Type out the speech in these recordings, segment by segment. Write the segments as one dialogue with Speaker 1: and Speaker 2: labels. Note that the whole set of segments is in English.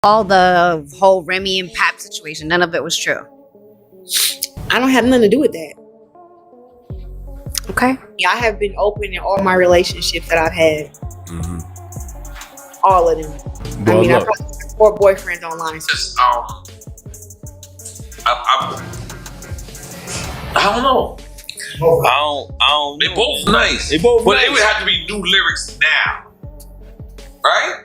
Speaker 1: All the whole Remy and Pap situation, none of it was true.
Speaker 2: I don't have nothing to do with that.
Speaker 1: Okay.
Speaker 2: Yeah, I have been open in all my relationships that I've had. All of them.
Speaker 3: Well,
Speaker 2: I mean,
Speaker 3: look.
Speaker 2: I probably have 4 boyfriends online.
Speaker 4: Just, I don't know.
Speaker 3: I don't
Speaker 4: They
Speaker 3: know.
Speaker 4: both nice.
Speaker 3: They both
Speaker 4: but
Speaker 3: nice.
Speaker 4: it would have to be new lyrics now, right?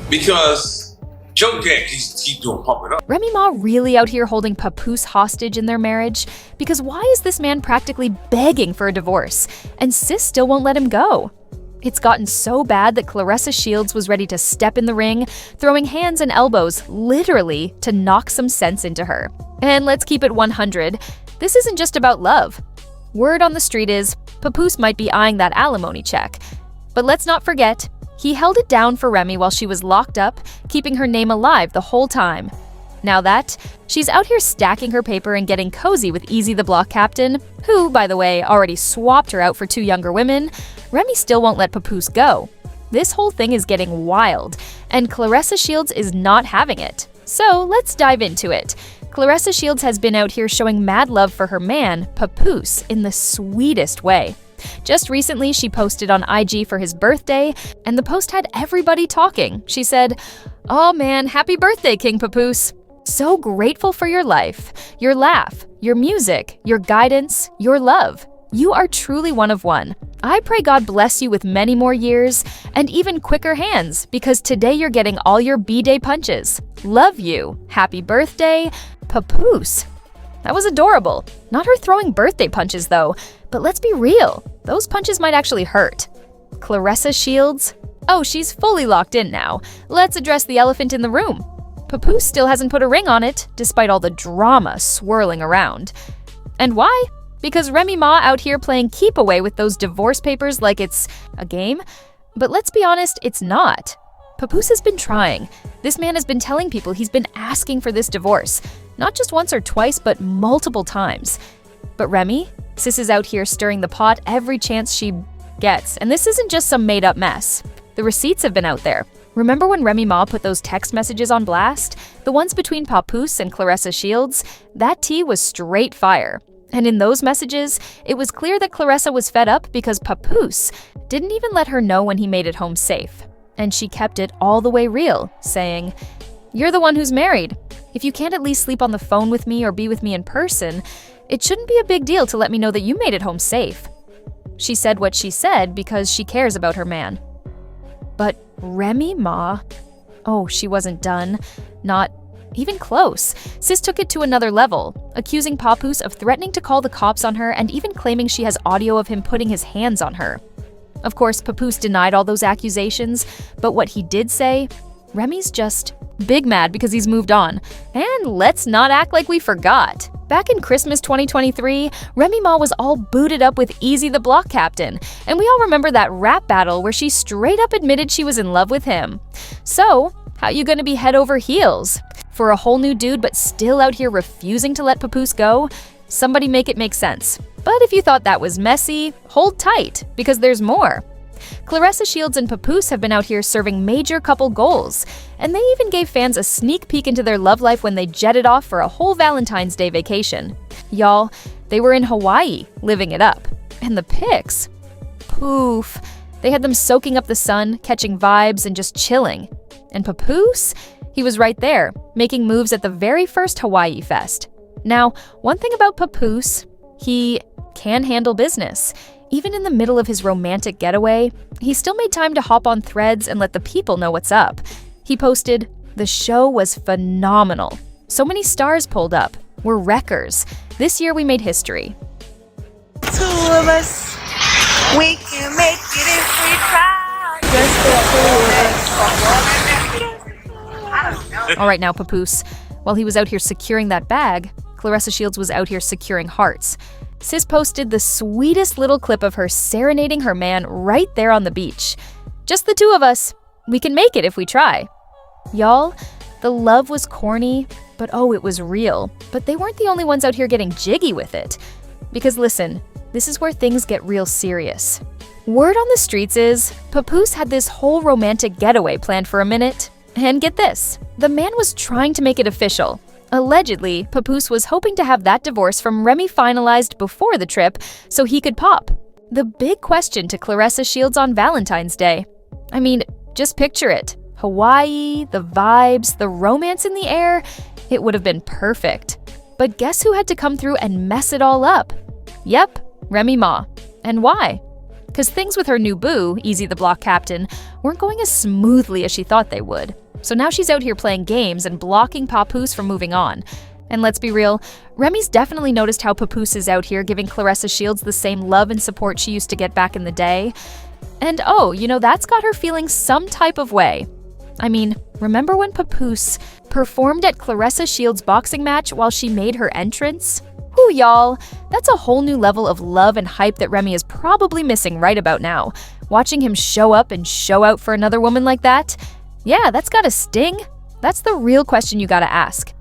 Speaker 4: Because Joe can't keep doing Pump It Up.
Speaker 5: Remy Ma really out here holding Papoose hostage in their marriage? Because why is this man practically begging for a divorce? And sis still won't let him go. It's gotten so bad that Claressa Shields was ready to step in the ring, throwing hands and elbows, literally, to knock some sense into her. And let's keep it 100. This isn't just about love. Word on the street is, Papoose might be eyeing that alimony check. But let's not forget, he held it down for Remy while she was locked up, keeping her name alive the whole time. Now that, she's out here stacking her paper and getting cozy with Easy the Block Captain, who, by the way, already swapped her out for 2 younger women, Remy still won't let Papoose go. This whole thing is getting wild, and Claressa Shields is not having it. So let's dive into it. Claressa Shields has been out here showing mad love for her man, Papoose, in the sweetest way. Just recently, she posted on IG for his birthday, and the post had everybody talking. She said, "Oh man, happy birthday, King Papoose. So grateful for your life, your laugh, your music, your guidance, your love. You are truly one of one. I pray God bless you with many more years and even quicker hands, because today you're getting all your B-Day punches. Love you. Happy birthday, Papoose." That was adorable. Not her throwing birthday punches though, but let's be real, those punches might actually hurt. Claressa Shields? Oh, she's fully locked in now. Let's address the elephant in the room. Papoose still hasn't put a ring on it, despite all the drama swirling around. And why? Because Remy Ma out here playing keep away with those divorce papers like it's a game? But let's be honest, it's not. Papoose has been trying. This man has been telling people he's been asking for this divorce. Not just once or twice, but multiple times. But Remy? Sis is out here stirring the pot every chance she gets. And this isn't just some made-up mess. The receipts have been out there. Remember when Remy Ma put those text messages on blast? The ones between Papoose and Claressa Shields? That tea was straight fire. And in those messages, it was clear that Claressa was fed up because Papoose didn't even let her know when he made it home safe. And she kept it all the way real, saying, "You're the one who's married. If you can't at least sleep on the phone with me or be with me in person, it shouldn't be a big deal to let me know that you made it home safe." She said what she said because she cares about her man. But Remy Ma? Oh, she wasn't done. Not even close. Sis took it to another level, accusing Papoose of threatening to call the cops on her and even claiming she has audio of him putting his hands on her. Of course, Papoose denied all those accusations, but what he did say, Remy's just big mad because he's moved on. And let's not act like we forgot. Back in Christmas 2023, Remy Ma was all booted up with Easy the Block Captain, and we all remember that rap battle where she straight up admitted she was in love with him. So, how you gonna be head over heels? For a whole new dude but still out here refusing to let Papoose go? Somebody make it make sense. But if you thought that was messy, hold tight, because there's more. Claressa Shields and Papoose have been out here serving major couple goals, and they even gave fans a sneak peek into their love life when they jetted off for a whole Valentine's Day vacation. Y'all, they were in Hawaii, living it up. And the pics? Poof. They had them soaking up the sun, catching vibes, and just chilling. And Papoose? He was right there, making moves at the very first Hawaii Fest. Now, one thing about Papoose, he can handle business. Even in the middle of his romantic getaway, he still made time to hop on Threads and let the people know what's up. He posted, "The show was phenomenal. So many stars pulled up. We're wreckers. This year we made history."
Speaker 2: 2 of us, we can make it if we try. Just the 2 of us.
Speaker 5: All right now, Papoose. While he was out here securing that bag, Claressa Shields was out here securing hearts. Sis posted the sweetest little clip of her serenading her man right there on the beach. "Just the 2 of us. We can make it if we try." Y'all, the love was corny, but oh, it was real. But they weren't the only ones out here getting jiggy with it. Because listen, this is where things get real serious. Word on the streets is, Papoose had this whole romantic getaway planned for a minute, And get this, the man was trying to make it official. Allegedly, Papoose was hoping to have that divorce from Remy finalized before the trip so he could pop. The big question to Claressa Shields on Valentine's Day. I mean, just picture it. Hawaii, the vibes, the romance in the air. It would have been perfect. But guess who had to come through and mess it all up? Yep, Remy Ma. And why? Because things with her new boo, Easy the Block Captain, weren't going as smoothly as she thought they would. So now she's out here playing games and blocking Papoose from moving on. And let's be real, Remy's definitely noticed how Papoose is out here giving Claressa Shields the same love and support she used to get back in the day. And oh, that's got her feeling some type of way. I mean, remember when Papoose performed at Claressa Shields' boxing match while she made her entrance? Whew, y'all, that's a whole new level of love and hype that Remy is probably missing right about now. Watching him show up and show out for another woman like that? Yeah, that's gotta sting. That's the real question you gotta ask.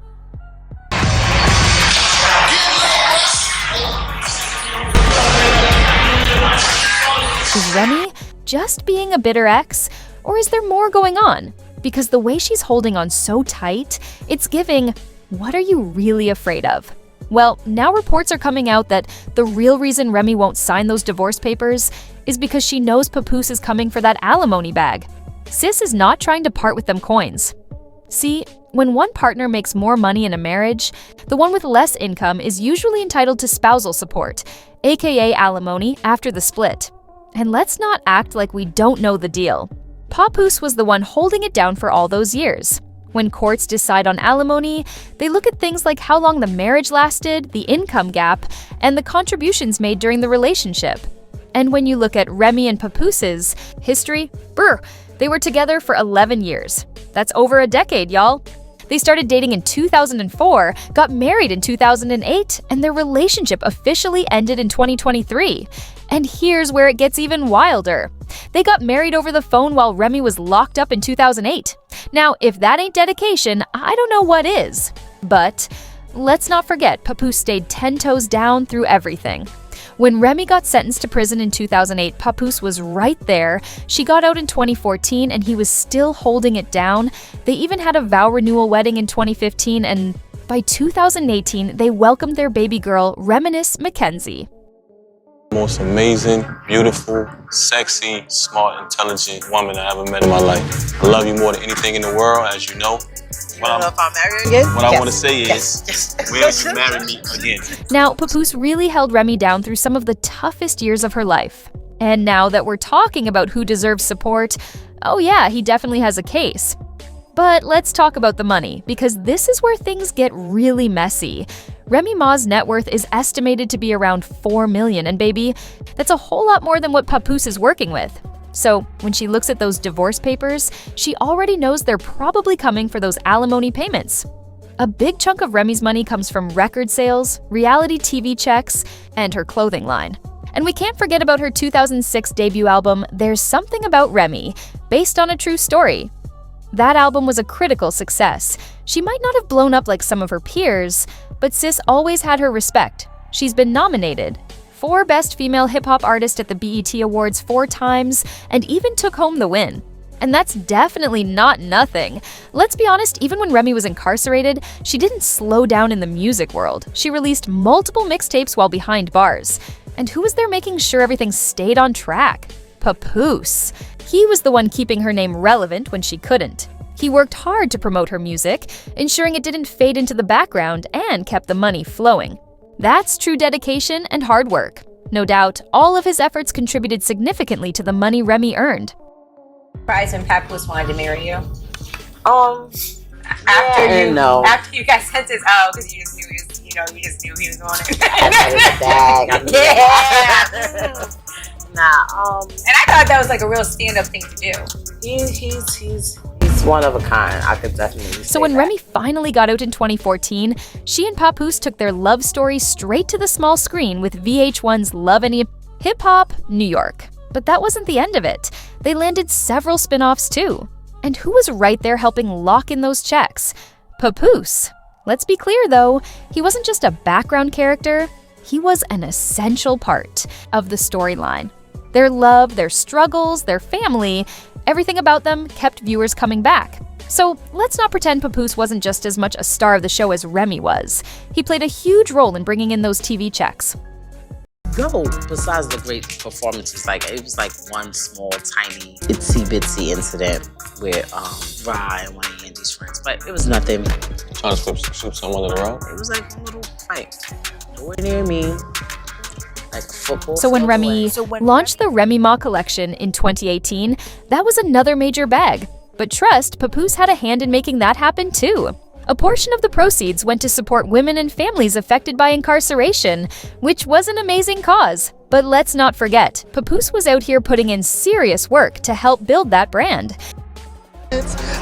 Speaker 5: Is Remy just being a bitter ex? Or is there more going on? Because the way she's holding on so tight, it's giving, what are you really afraid of? Well, now reports are coming out that the real reason Remy won't sign those divorce papers is because she knows Papoose is coming for that alimony bag. Sis is not trying to part with them coins. See, when one partner makes more money in a marriage, the one with less income is usually entitled to spousal support, aka alimony, after the split. And let's not act like we don't know the deal. Papoose was the one holding it down for all those years. When courts decide on alimony, they look at things like how long the marriage lasted, the income gap, and the contributions made during the relationship. And when you look at Remy and Papoose's history, they were together for 11 years. That's over a decade, y'all. They started dating in 2004, got married in 2008, and their relationship officially ended in 2023. And here's where it gets even wilder. They got married over the phone while Remy was locked up in 2008. Now, if that ain't dedication, I don't know what is. But let's not forget, Papoose stayed 10 toes down through everything. When Remy got sentenced to prison in 2008, Papoose was right there. She got out in 2014 and he was still holding it down. They even had a vow renewal wedding in 2015, and by 2018, they welcomed their baby girl, Reminisce Mackenzie.
Speaker 3: Most amazing, beautiful, sexy, smart, intelligent woman I ever met in my life. I love you more than anything in the world, as you know.
Speaker 2: I don't know if I'll marry you again.
Speaker 3: What I want to say is, will you marry me again?
Speaker 5: Now, Papoose really held Remy down through some of the toughest years of her life. And now that we're talking about who deserves support, oh yeah, he definitely has a case. But let's talk about the money, because this is where things get really messy. Remy Ma's net worth is estimated to be around $4 million, and baby, that's a whole lot more than what Papoose is working with. So when she looks at those divorce papers, she already knows they're probably coming for those alimony payments. A big chunk of Remy's money comes from record sales, reality TV checks, and her clothing line. And we can't forget about her 2006 debut album, There's Something About Remy, based on a true story. That album was a critical success. She might not have blown up like some of her peers, but sis always had her respect. She's been nominated for Best Female Hip-Hop Artist at the BET Awards 4 times, and even took home the win. And that's definitely not nothing. Let's be honest, even when Remy was incarcerated, she didn't slow down in the music world. She released multiple mixtapes while behind bars. And who was there making sure everything stayed on track? Papoose. He was the one keeping her name relevant when she couldn't. He worked hard to promote her music, ensuring it didn't fade into the background, and kept the money flowing. That's true dedication and hard work. No doubt, all of his efforts contributed significantly to the money Remy earned.
Speaker 6: Surprised when Papoose wanted to marry you? After you got sentenced, because you just knew he was on it. Yeah. And I thought that was like a real stand-up thing to do.
Speaker 2: He's one of a kind. I could definitely say
Speaker 5: So when
Speaker 2: that.
Speaker 5: Remy finally got out in 2014, she and Papoose took their love story straight to the small screen with VH1's Love and Hip Hop New York. But that wasn't the end of it. They landed several spin-offs too. And who was right there helping lock in those checks? Papoose. Let's be clear though, he wasn't just a background character, he was an essential part of the storyline. Their love, their struggles, their family, everything about them kept viewers coming back. So let's not pretend Papoose wasn't just as much a star of the show as Remy was. He played a huge role in bringing in those TV checks.
Speaker 7: Go. Besides the great performances, like it was like one small, tiny, itsy bitsy incident with Rye and one of Andy's friends, but it was nothing.
Speaker 3: Trying to sweep someone under the rug?
Speaker 7: It was like a little fight. Nowhere near me. Like a football.
Speaker 5: So when
Speaker 7: field
Speaker 5: Remy
Speaker 7: away.
Speaker 5: launched the Remy Ma collection in 2018, that was another major bag. But trust, Papoose had a hand in making that happen too. A portion of the proceeds went to support women and families affected by incarceration, which was an amazing cause. But let's not forget, Papoose was out here putting in serious work to help build that brand.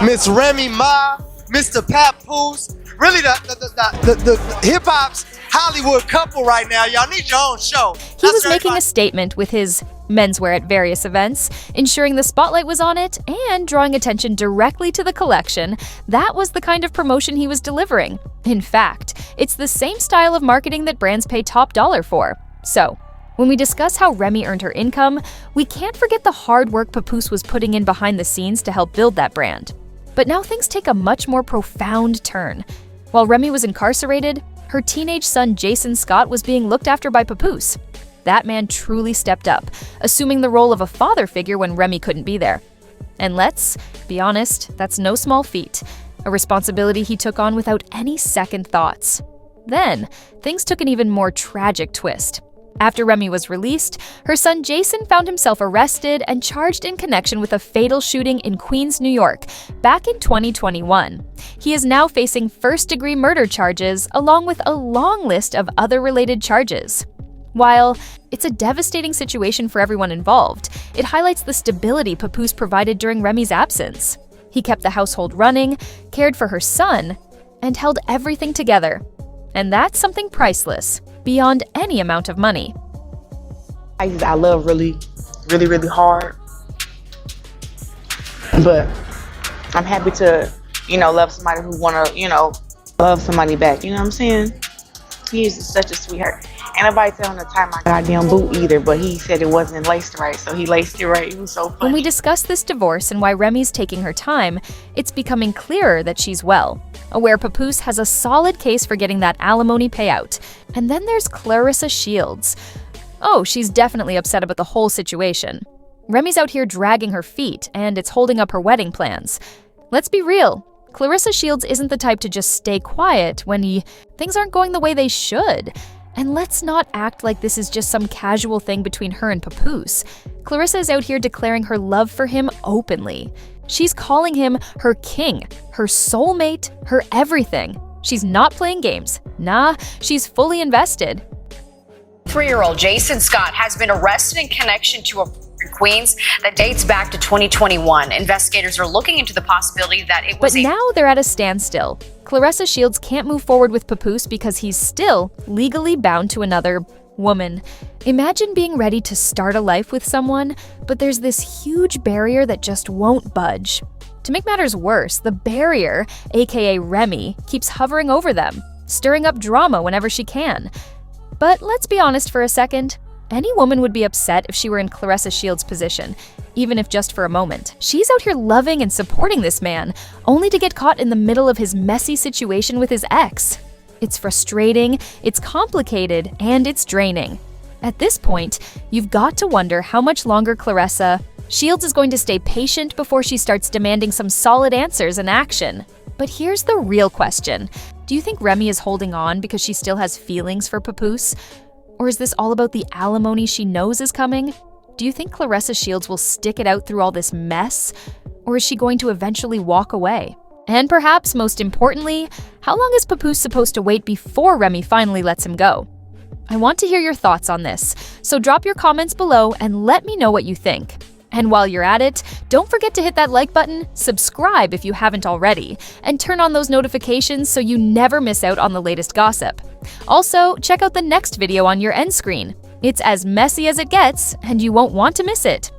Speaker 8: Miss Remy Ma, Mr. Papoose, really the hip-hop's Hollywood couple right now. Y'all need your own show.
Speaker 5: He was making a statement with his menswear at various events, ensuring the spotlight was on it and drawing attention directly to the collection. That was the kind of promotion he was delivering. In fact, it's the same style of marketing that brands pay top dollar for. So, when we discuss how Remy earned her income, we can't forget the hard work Papoose was putting in behind the scenes to help build that brand. But now things take a much more profound turn. While Remy was incarcerated, her teenage son Jason Scott was being looked after by Papoose. That man truly stepped up, assuming the role of a father figure when Remy couldn't be there. And let's be honest, that's no small feat, a responsibility he took on without any second thoughts. Then, things took an even more tragic twist. After Remy was released, her son Jason found himself arrested and charged in connection with a fatal shooting in Queens, New York, back in 2021. He is now facing first-degree murder charges, along with a long list of other related charges. While it's a devastating situation for everyone involved, it highlights the stability Papoose provided during Remy's absence. He kept the household running, cared for her son, and held everything together. And that's something priceless, beyond any amount of money.
Speaker 2: I love really hard. But I'm happy to, love somebody who wanna, love somebody back. You know what I'm saying? He's such a sweetheart. Ain't nobody tell him to tie my goddamn boot either, but he said it wasn't laced right, so he laced it right. It was so funny.
Speaker 5: When we discuss this divorce and why Remy's taking her time, it's becoming clearer that she's well. Aware Papoose has a solid case for getting that alimony payout. And then there's Clarissa Shields. Oh, she's definitely upset about the whole situation. Remy's out here dragging her feet, and it's holding up her wedding plans. Let's be real. Clarissa Shields isn't the type to just stay quiet when things aren't going the way they should. And let's not act like this is just some casual thing between her and Papoose. Clarissa is out here declaring her love for him openly. She's calling him her king, her soulmate, her everything. She's not playing games. Nah, she's fully invested.
Speaker 1: 3-year-old Jason Scott has been arrested in connection to a in Queens that dates back to 2021. Investigators are looking into the possibility that it was
Speaker 5: But now they're at a standstill. Clarissa Shields can't move forward with Papoose because he's still legally bound to another woman. Imagine being ready to start a life with someone, but there's this huge barrier that just won't budge. To make matters worse, the barrier, aka Remy, keeps hovering over them, stirring up drama whenever she can. But let's be honest for a second. Any woman would be upset if she were in Clarissa Shields' position, even if just for a moment. She's out here loving and supporting this man, only to get caught in the middle of his messy situation with his ex. It's frustrating, it's complicated, and it's draining. At this point, you've got to wonder how much longer Clarissa Shields is going to stay patient before she starts demanding some solid answers and action. But here's the real question. Do you think Remy is holding on because she still has feelings for Papoose? Or is this all about the alimony she knows is coming? Do you think Clarissa Shields will stick it out through all this mess? Or is she going to eventually walk away? And perhaps most importantly, how long is Papoose supposed to wait before Remy finally lets him go? I want to hear your thoughts on this, so drop your comments below and let me know what you think. And while you're at it, don't forget to hit that like button, subscribe if you haven't already, and turn on those notifications so you never miss out on the latest gossip. Also, check out the next video on your end screen. It's as messy as it gets, and you won't want to miss it.